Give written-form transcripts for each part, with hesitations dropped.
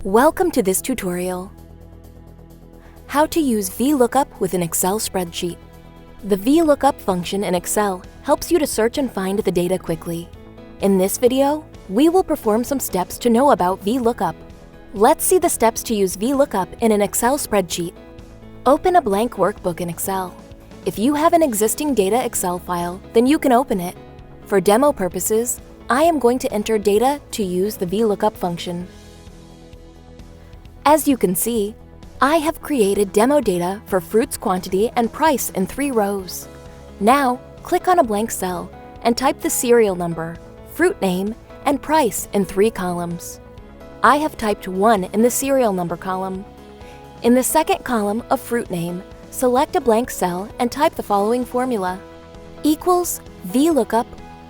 Welcome to this tutorial. How to use VLOOKUP with an Excel spreadsheet. The VLOOKUP function in Excel helps you to search and find the data quickly. In this video, we will perform some steps to know about VLOOKUP. Let's see the steps to use VLOOKUP in an Excel spreadsheet. Open a blank workbook in Excel. If you have an existing data Excel file, then you can open it. For demo purposes, I am going to enter data to use the VLOOKUP function. As you can see, I have created demo data for fruits quantity and price in 3 rows. Now, click on a blank cell and type the serial number, fruit name, and price in 3 columns. I have typed 1 in the serial number column. In the second column of fruit name, select a blank cell and type the following formula: equals VLOOKUP,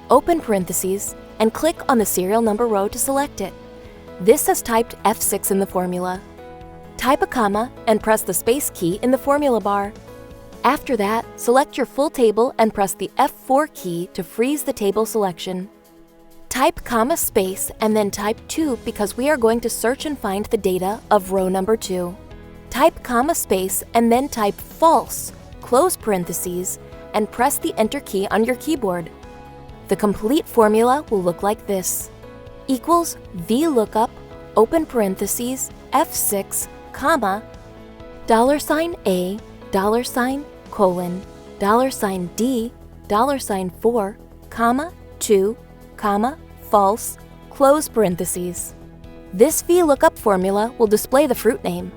open parentheses, and click on the serial number row to select it. This has typed F6 in the formula. Type a comma and press the space key in the formula bar. After that, select your full table and press the F4 key to freeze the table selection. Type comma space and then type 2 because we are going to search and find the data of row number 2. Type comma space and then type false, close parentheses, and press the Enter key on your keyboard. The complete formula will look like this: equals VLOOKUP, open parentheses, F6, comma, $A, $colon, $D, $4, comma, 2, comma, false, close parentheses. This VLOOKUP formula will display the fruit name.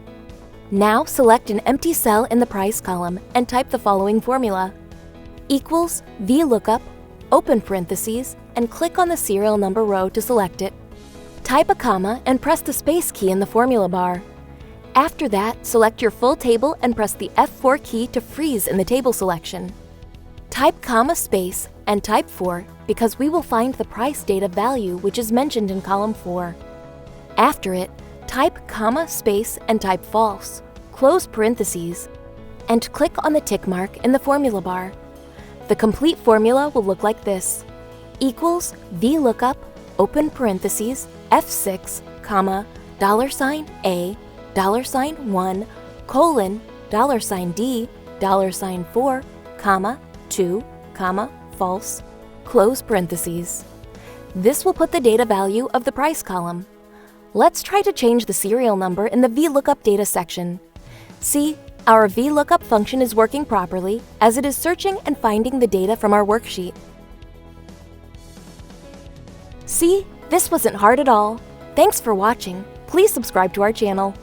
Now select an empty cell in the price column and type the following formula: equals VLOOKUP, open parentheses, and click on the serial number row to select it. Type a comma and press the space key in the formula bar. After that, select your full table and press the F4 key to freeze in the table selection. Type comma space and type 4 because we will find the price data value which is mentioned in column 4. After it, type comma space and type false, close parentheses, and click on the tick mark in the formula bar. The complete formula will look like this: equals VLOOKUP, open parentheses, F6, comma, $A, $1, colon, $D, $4, comma, 2, comma, false, close parentheses. This will put the data value of the price column. Let's try to change the serial number in the VLOOKUP data section. See, our VLOOKUP function is working properly as it is searching and finding the data from our worksheet. See, this wasn't hard at all. Thanks for watching. Please subscribe to our channel.